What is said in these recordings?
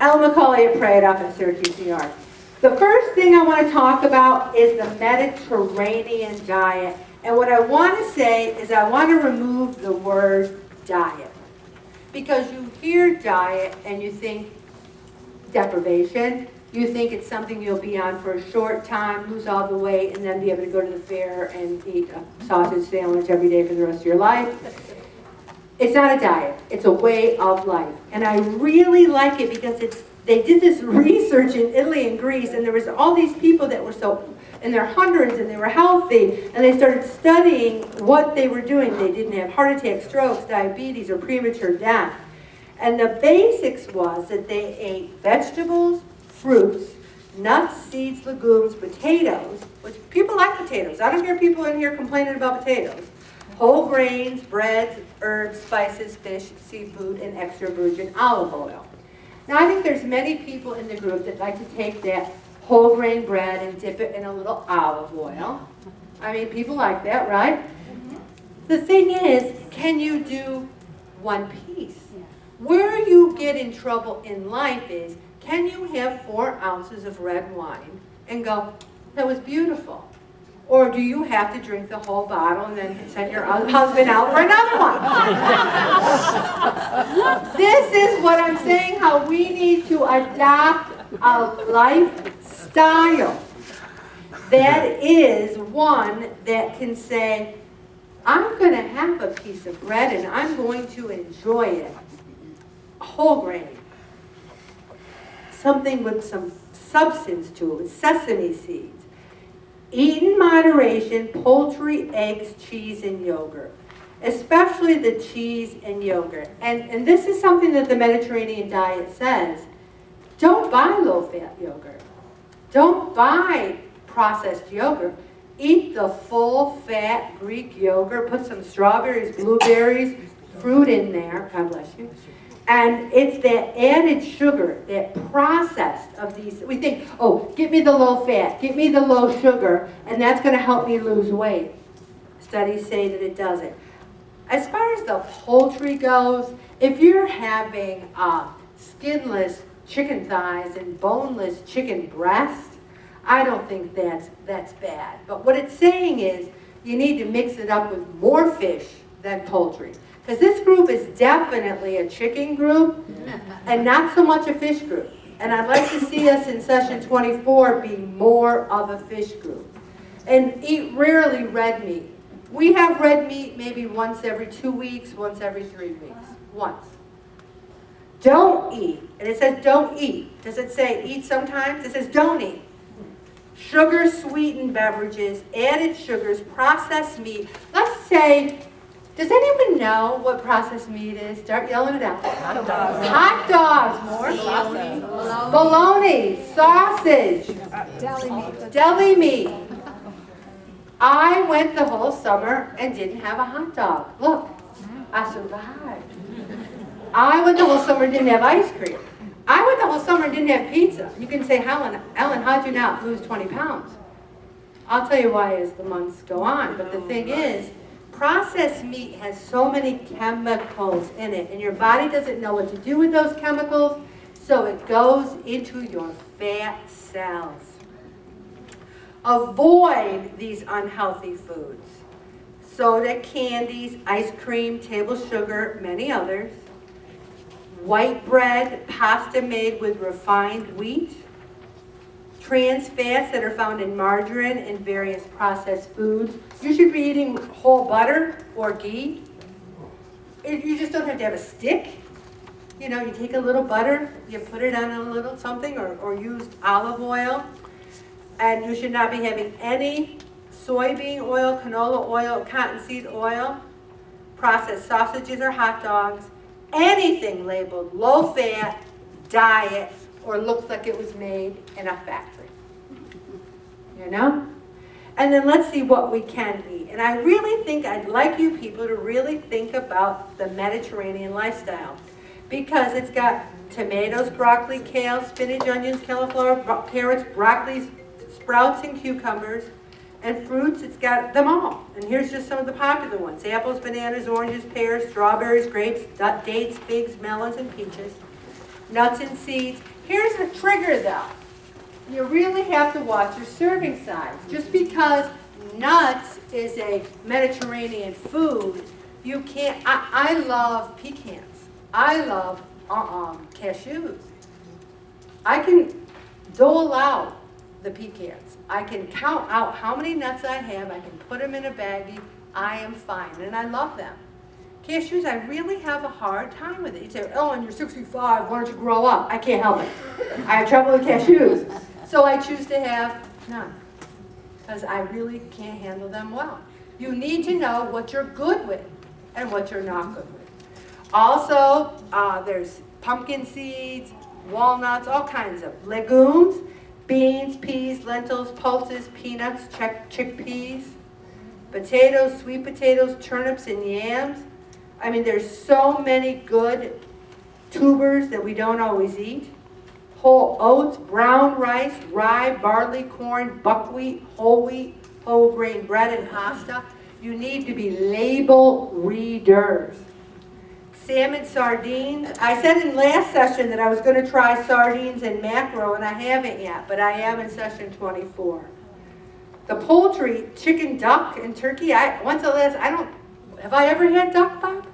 Ellen McCauley at Pride up in Syracuse, New York. The first thing I want to talk about is the Mediterranean diet. And what I want to say is I want to remove the word diet. Because you hear diet and you think deprivation. You think it's something you'll be on for a short time, lose all the weight, and then be able to go to the fair and eat a sausage sandwich every day for the rest of your life. It's not a diet. It's a way of life. And I really like it because they did this research in Italy and Greece, and there was all these people that were so in their hundreds, and they were healthy, and they started studying what they were doing. They didn't have heart attacks, strokes, diabetes, or premature death. And the basics was that they ate vegetables, fruits, nuts, seeds, legumes, potatoes, which people like potatoes. I don't hear people in here complaining about potatoes. Whole grains, breads, herbs, spices, fish, seafood, and extra virgin olive oil. Now I think there's many people in the group that like to take that whole grain bread and dip it in a little olive oil. I mean, people like that, right? The thing is, can you do one piece? Where you get in trouble in life is, can you have 4 ounces of red wine and go, that was beautiful? Or do you have to drink the whole bottle and then send your husband out for another one? This is what I'm saying, how we need to adopt a lifestyle that is one that can say, I'm going to have a piece of bread and I'm going to enjoy it. Whole grain. Something with some substance to it, with sesame seeds. Eat in moderation poultry, eggs, cheese, and yogurt. Especially the cheese and yogurt. And this is something that the Mediterranean diet says. Don't buy low-fat yogurt. Don't buy processed yogurt. Eat the full-fat Greek yogurt. Put some strawberries, blueberries, fruit in there. God bless you. And it's that added sugar, that processed of these. We think, oh, give me the low fat, give me the low sugar, and that's going to help me lose weight. Studies say that it doesn't. As far as the poultry goes, if you're having skinless chicken thighs and boneless chicken breast, I don't think that's bad. But what it's saying is you need to mix it up with more fish than poultry. Because this group is definitely a chicken group and not so much a fish group. And I'd like to see us in session 24 be more of a fish group. And eat rarely red meat. We have red meat maybe once every 2 weeks, once every 3 weeks. Once. Don't eat. And it says don't eat. Does it say eat sometimes? It says don't eat. Sugar sweetened beverages, added sugars, processed meat. Let's say, does anyone know what processed meat is? Start yelling it out. Hot dogs. Hot dogs. More. Bologna. Sausage. Deli meat. Deli meat. I went the whole summer and didn't have a hot dog. Look, I survived. I went the whole summer and didn't have ice cream. I went the whole summer and didn't have pizza. You can say, Ellen, how'd you not lose 20 pounds? I'll tell you why as the months go on. But the thing is, processed meat has so many chemicals in it, and your body doesn't know what to do with those chemicals, so it goes into your fat cells. Avoid these unhealthy foods. Soda, candies, ice cream, table sugar, many others. White bread, pasta made with refined wheat. Trans fats that are found in margarine and various processed foods. You should be eating whole butter or ghee. You just don't have to have a stick. You know, you take a little butter, you put it on a little something, or used olive oil. And you should not be having any soybean oil, canola oil, cottonseed oil, processed sausages or hot dogs, anything labeled low fat, diet, or looks like it was made in a factory. You know? And then let's see what we can eat. And I really think I'd like you people to really think about the Mediterranean lifestyle, because it's got tomatoes, broccoli, kale, spinach, onions, cauliflower, carrots, broccoli, sprouts, and cucumbers. And fruits, it's got them all. And here's just some of the popular ones. Apples, bananas, oranges, pears, strawberries, grapes, dates, figs, melons, and peaches. Nuts and seeds. Here's a trigger though. You really have to watch your serving size. Just because nuts is a Mediterranean food, you can't, I love pecans. I love cashews. I can dole out the pecans. I can count out how many nuts I have. I can put them in a baggie. I am fine, and I love them. Cashews, I really have a hard time with it. You say, Ellen, you're 65, why don't you grow up? I can't help it. I have trouble with cashews. So I choose to have none, because I really can't handle them well. You need to know what you're good with and what you're not good with. Also, there's pumpkin seeds, walnuts, all kinds of legumes, beans, peas, lentils, pulses, peanuts, chickpeas, potatoes, sweet potatoes, turnips, and yams. I mean, there's so many good tubers that we don't always eat. Whole oats, brown rice, rye, barley, corn, buckwheat, whole grain bread, and pasta. You need to be label readers. Salmon, sardines. I said in last session that I was going to try sardines and mackerel, and I haven't yet, but I am in session 24. The poultry, chicken, duck, and turkey. Have I ever had duck, Bob?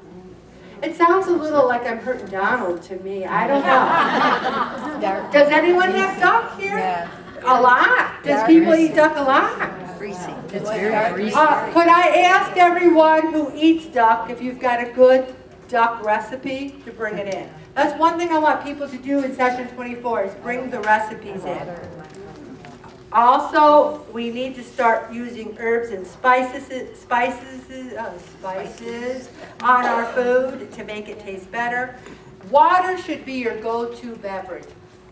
It sounds a little like I'm hurting Donald to me. I don't know. Does anyone have duck here? Yeah. A lot. Does people eat duck a lot? Greasy. It's very greasy. Could I ask everyone who eats duck if you've got a good duck recipe to bring it in? That's one thing I want people to do in session 24 is bring the recipes in. Also, we need to start using herbs and spices on our food to make it taste better. Water should be your go-to beverage.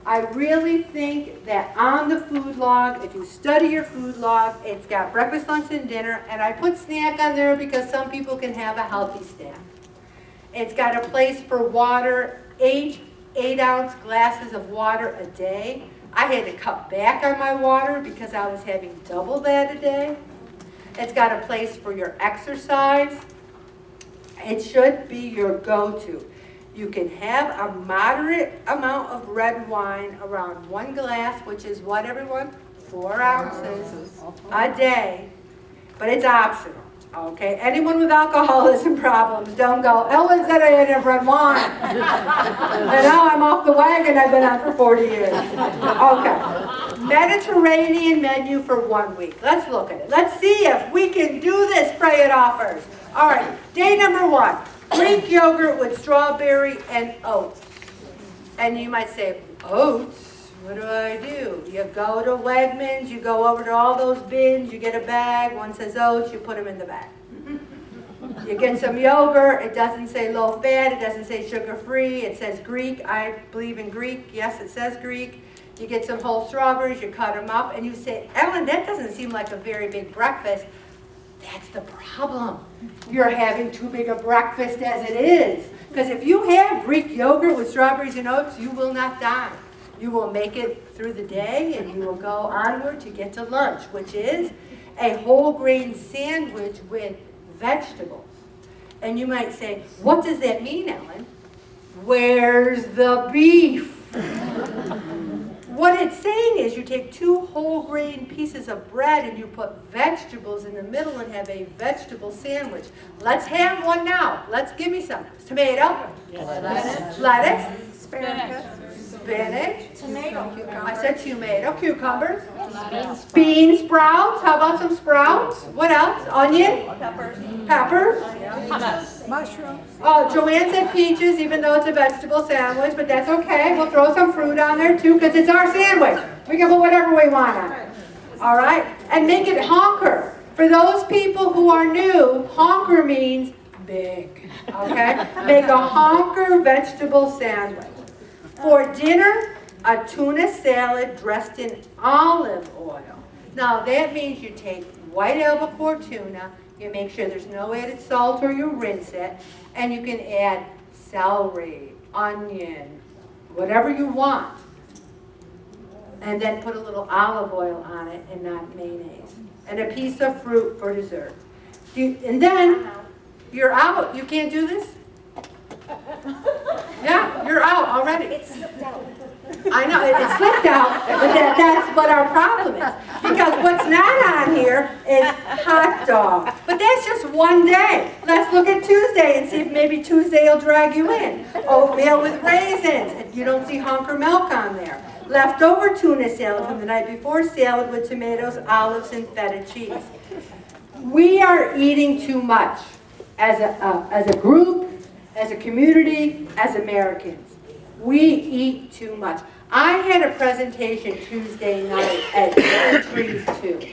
I really think that on the food log, if you study your food log, it's got breakfast, lunch, and dinner, and I put snack on there because some people can have a healthy snack. It's got a place for water, 8-ounce glasses of water a day. I had to cut back on my water because I was having double that a day. It's got a place for your exercise. It should be your go-to. You can have a moderate amount of red wine, around 1 glass, which is what, everyone? 4 ounces a day, but it's optional. Okay, anyone with alcoholism problems, don't go, Ellen said I had to have red wine. And now I'm off the wagon I've been on for 40 years. Okay, Mediterranean menu for 1 week. Let's look at it. Let's see if we can do this, pray it offers. All right, day number 1, Greek yogurt with strawberry and oats. And you might say, oats? What do? You go to Wegmans, you go over to all those bins, you get a bag, one says oats, you put them in the bag. You get some yogurt, it doesn't say low fat, it doesn't say sugar free, it says Greek. I believe in Greek, yes, it says Greek. You get some whole strawberries, you cut them up, and you say, Ellen, that doesn't seem like a very big breakfast. That's the problem. You're having too big a breakfast as it is. Because if you have Greek yogurt with strawberries and oats, you will not die. You will make it through the day, and you will go onward to get to lunch, which is a whole grain sandwich with vegetables. And you might say, what does that mean, Ellen? Where's the beef? What it's saying is you take 2 whole grain pieces of bread and you put vegetables in the middle and have a vegetable sandwich. Let's have one now. Give me some. Tomato. Yes. Lettuce. Spinach. Spinach. I said tomato. Cucumbers. Bean sprouts. How about some sprouts? What else? Onion. Peppers. Mushrooms. Oh, Joanne said peaches, even though it's a vegetable sandwich, but that's okay. We'll throw some fruit on there too, because it's our sandwich. We can put whatever we want on it. All right? And make it honker. For those people who are new, honker means big. Okay? Make a honker vegetable sandwich. For dinner, a tuna salad dressed in olive oil. Now, that means you take white albacore tuna, you make sure there's no added salt or you rinse it, and you can add celery, onion, whatever you want. And then put a little olive oil on it and not mayonnaise. And a piece of fruit for dessert. And then you're out. You can't do this? Yeah, you're out already. It slipped out. I know, it slipped out, but that's what our problem is. Because what's not on here is hot dog. But that's just one day. Let's look at Tuesday and see if maybe Tuesday will drag you in. Oatmeal with raisins. If you don't see hunker milk on there. Leftover tuna salad from the night before, salad with tomatoes, olives, and feta cheese. We are eating too much as a group, as a community, as Americans. We eat too much. I had a presentation Tuesday night at Twin Trees 2.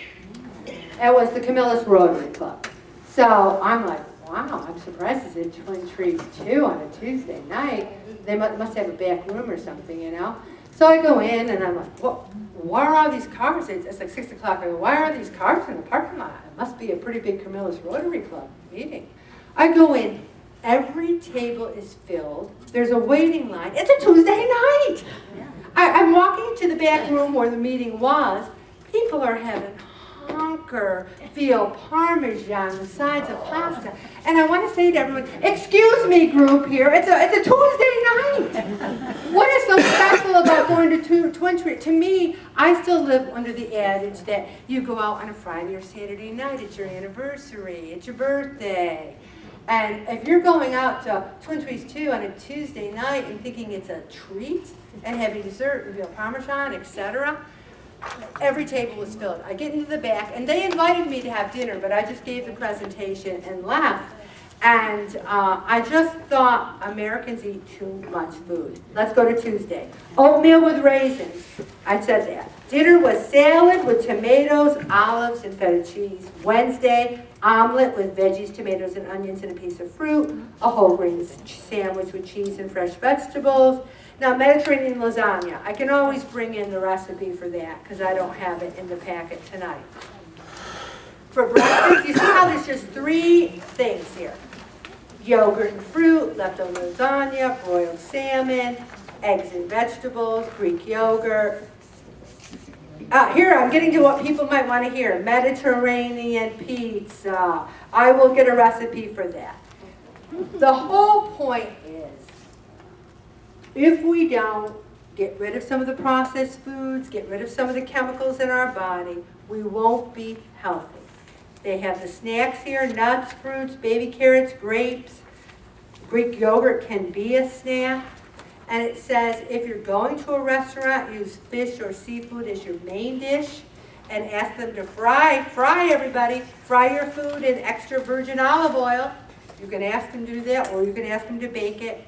It was the Camillus Rotary Club. So I'm like, wow, I'm surprised it's at Twin Trees 2 on a Tuesday night. They must have a back room or something, you know? So I go in and I'm like, well, why are all these cars? It's like 6 o'clock. I go, why are these cars in the parking lot? It must be a pretty big Camillus Rotary Club meeting. I go in. Every table is filled. There's a waiting line. It's a Tuesday night. I'm walking into the back room where the meeting was. People are having hunker, veal parmesan, the sides of pasta. And I want to say to everyone, excuse me, group here, it's a Tuesday night. What is so special about going to Twin Trees? To me, I still live under the adage that you go out on a Friday or Saturday night. It's your anniversary. It's your birthday. And if you're going out to Twin Trees 2 on a Tuesday night and thinking it's a treat and having dessert and veal parmesan, etc., every table was filled. I get into the back, and they invited me to have dinner, but I just gave the presentation and left. And I just thought Americans eat too much food. Let's go to Tuesday. Oatmeal with raisins. I said that. Dinner was salad with tomatoes, olives, and feta cheese. Wednesday, omelet with veggies, tomatoes, and onions, and a piece of fruit. A whole grain sandwich with cheese and fresh vegetables. Now, Mediterranean lasagna. I can always bring in the recipe for that because I don't have it in the packet tonight. For breakfast, you see how there's just 3 things here. Yogurt and fruit, leftover lasagna, broiled salmon, eggs and vegetables, Greek yogurt. Here, I'm getting to what people might want to hear. Mediterranean pizza. I will get a recipe for that. The whole point is, if we don't get rid of some of the processed foods, get rid of some of the chemicals in our body, we won't be healthy. They have the snacks here, nuts, fruits, baby carrots, grapes. Greek yogurt can be a snack. And it says if you're going to a restaurant, use fish or seafood as your main dish and ask them to fry everybody, fry your food in extra virgin olive oil. You can ask them to do that, or you can ask them to bake it.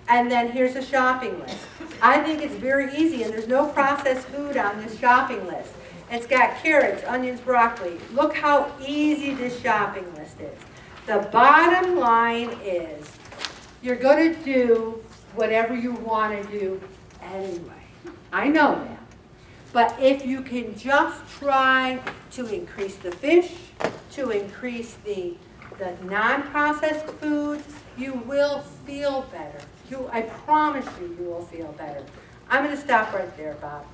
And then here's a shopping list. I think it's very easy, and there's no processed food on this shopping list. It's got carrots, onions, broccoli. Look how easy this shopping list is. The bottom line is you're going to do whatever you want to do anyway. I know that. But if you can just try to increase the fish, to increase the non-processed foods, you will feel better. I promise you, you will feel better. I'm going to stop right there, Bob.